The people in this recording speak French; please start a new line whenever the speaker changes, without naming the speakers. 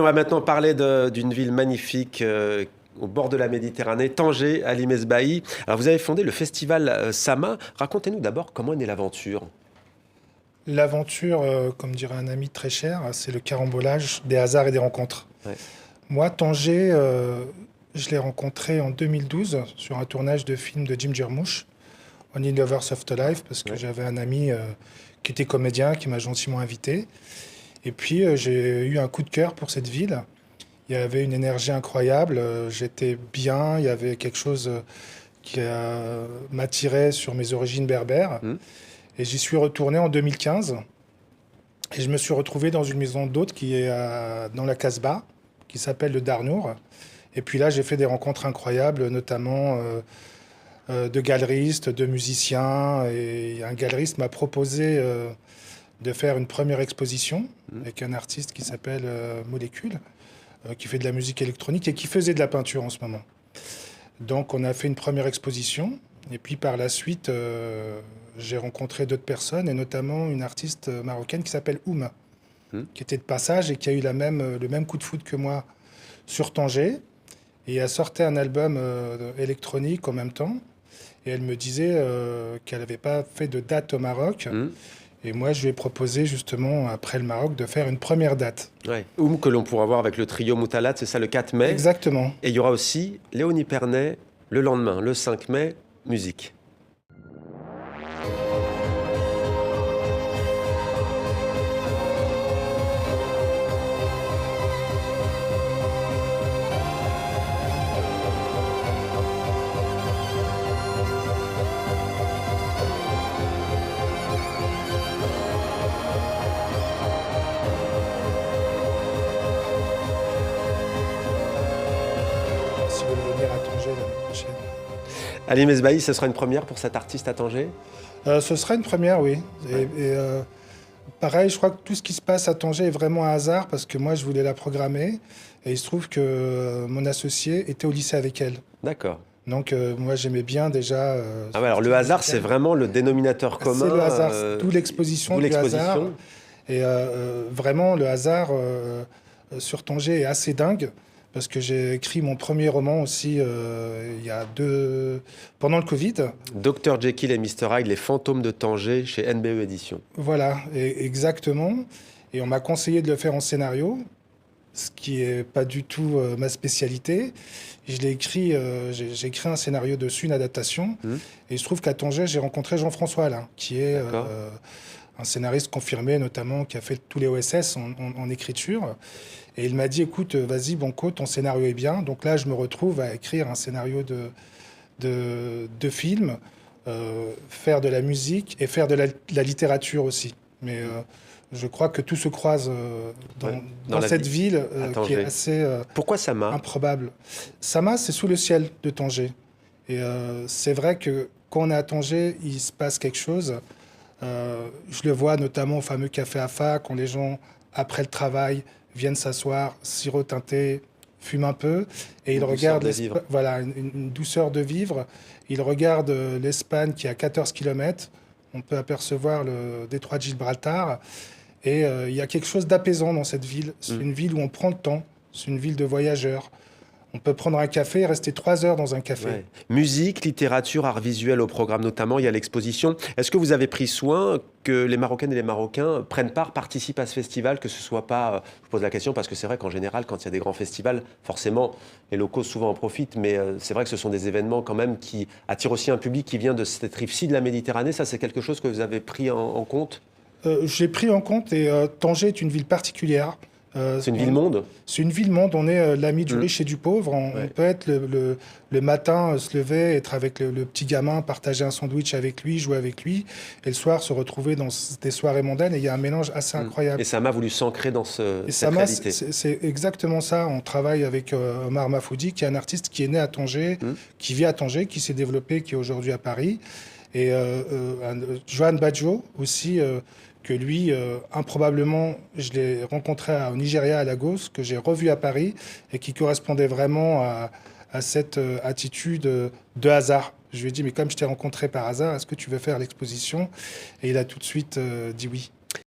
On va maintenant parler d'une ville magnifique au bord de la Méditerranée, Tanger, à Limesbaï. Alors vous avez fondé le festival Sama. Racontez-nous d'abord comment est née l'aventure.
L'aventure, comme dirait un ami très cher, c'est le carambolage des hasards et des rencontres.
Ouais.
Moi, Tanger, je l'ai rencontré en 2012 sur un tournage de film de Jim Jarmusch, Only Lovers of the Life, parce que
Ouais.
j'avais un ami qui était comédien, qui m'a gentiment invité. Et puis, j'ai eu un coup de cœur pour cette ville. Il y avait une énergie incroyable, j'étais bien, il y avait quelque chose qui m'attirait sur mes origines berbères.
Hmm.
Et j'y suis retourné en 2015. Et je me suis retrouvé dans une maison d'hôtes qui est dans la Casbah, qui s'appelle le Darnour. Et puis là, j'ai fait des rencontres incroyables, notamment de galeristes, de musiciens. Et un galeriste m'a proposé de faire une première exposition avec un artiste qui s'appelle Molécule, qui fait de la musique électronique et qui faisait de la peinture en ce moment. Donc on a fait une première exposition. Et puis par la suite, j'ai rencontré d'autres personnes, et notamment une artiste marocaine qui s'appelle Oum,
Hmm.
qui était de passage et qui a eu le même coup de foudre que moi sur Tanger. Et a sorti un album électronique en même temps. Et elle me disait qu'elle n'avait pas fait de date au Maroc.
Hmm.
Et moi, je lui ai proposé justement, après le Maroc, de faire une première date.
Ouais. Que l'on pourra voir avec le trio Moutalat, c'est ça, le 4 mai.
Exactement.
Et il y aura aussi Léonie Pernet le lendemain, le 5 mai, musique.
Si vous voulez venir à Tanger l'année prochaine.
À Limesbaï, ce sera une première pour cet artiste à Tanger.
Ce sera une première, oui.
Ouais.
Pareil, je crois que tout ce qui se passe à Tanger est vraiment un hasard parce que moi, je voulais la programmer et il se trouve que mon associé était au lycée avec elle.
D'accord.
Donc, moi, j'aimais bien déjà.
Ah ouais, alors le hasard, c'est vraiment le dénominateur commun.
C'est le hasard, d'où l'exposition
d'où
du
l'exposition.
hasard. Et vraiment, le hasard sur Tanger est assez dingue parce que j'ai écrit mon premier roman aussi pendant le Covid.
Dr Jekyll et Mr Hyde, les fantômes de Tanger chez NBE Éditions.
Voilà, exactement. Et on m'a conseillé de le faire en scénario, ce qui est pas du tout ma spécialité. Je l'ai écrit, j'ai écrit un scénario dessus, une adaptation. Et il se trouve qu'à Tanger, j'ai rencontré Jean-François Alain, qui est
D'accord.
un scénariste confirmé, notamment, qui a fait tous les OSS en écriture. Et il m'a dit, écoute, vas-y, Banco, ton scénario est bien. Donc là, je me retrouve à écrire un scénario de film, faire de la musique et faire de la littérature aussi. Mais je crois que tout se croise
Ouais,
dans
la
cette
vie,
ville
à
qui
Tanger.
est assez
Pourquoi Sama?
improbable. Sama, c'est sous le ciel de Tanger. Et c'est vrai que quand on est à Tanger, il se passe quelque chose. Je le vois notamment au fameux café AFA, quand les gens, après le travail, viennent s'asseoir, sirotent un thé, fument un peu, et ils
Une douceur
regardent
de vivre.
voilà, une douceur de vivre. Ils regardent l'Espagne qui est à 14 km. On peut apercevoir le détroit de Gibraltar. Et il y a quelque chose d'apaisant dans cette ville. C'est une ville où on prend le temps. C'est une ville de voyageurs. On peut prendre un café et rester 3 heures dans un café.
Ouais. Musique, littérature, art visuel au programme notamment, il y a l'exposition. Est-ce que vous avez pris soin que les Marocaines et les Marocains prennent part, participent à ce festival, que ce soit pas... je pose la question parce que c'est vrai qu'en général, quand il y a des grands festivals, forcément, les locaux souvent en profitent, mais c'est vrai que ce sont des événements quand même qui attirent aussi un public qui vient de cette rive-ci de la Méditerranée. Ça, c'est quelque chose que vous avez pris en compte?
J'ai pris en compte, et Tanger est une ville particulière.
C'est une ville-monde?
C'est une ville-monde, on est l'ami du riche et du pauvre. On peut être le matin, se lever, être avec le petit gamin, partager un sandwich avec lui, jouer avec lui, et le soir se retrouver dans des soirées mondaines. Et il y a un mélange assez incroyable.
Et ça m'a voulu s'ancrer dans cette
Sama,
réalité.
c'est exactement ça. On travaille avec Omar Mafoudi, qui est un artiste qui est né à Tanger, qui vit à Tanger, qui s'est développé, qui est aujourd'hui à Paris. Et Johan Badjo aussi, que lui, improbablement, je l'ai rencontré au Nigeria, à Lagos, que j'ai revu à Paris, et qui correspondait vraiment à cette attitude de hasard. Je lui ai dit, mais comme je t'ai rencontré par hasard, est-ce que tu veux faire l'exposition? Et il a tout de suite dit oui.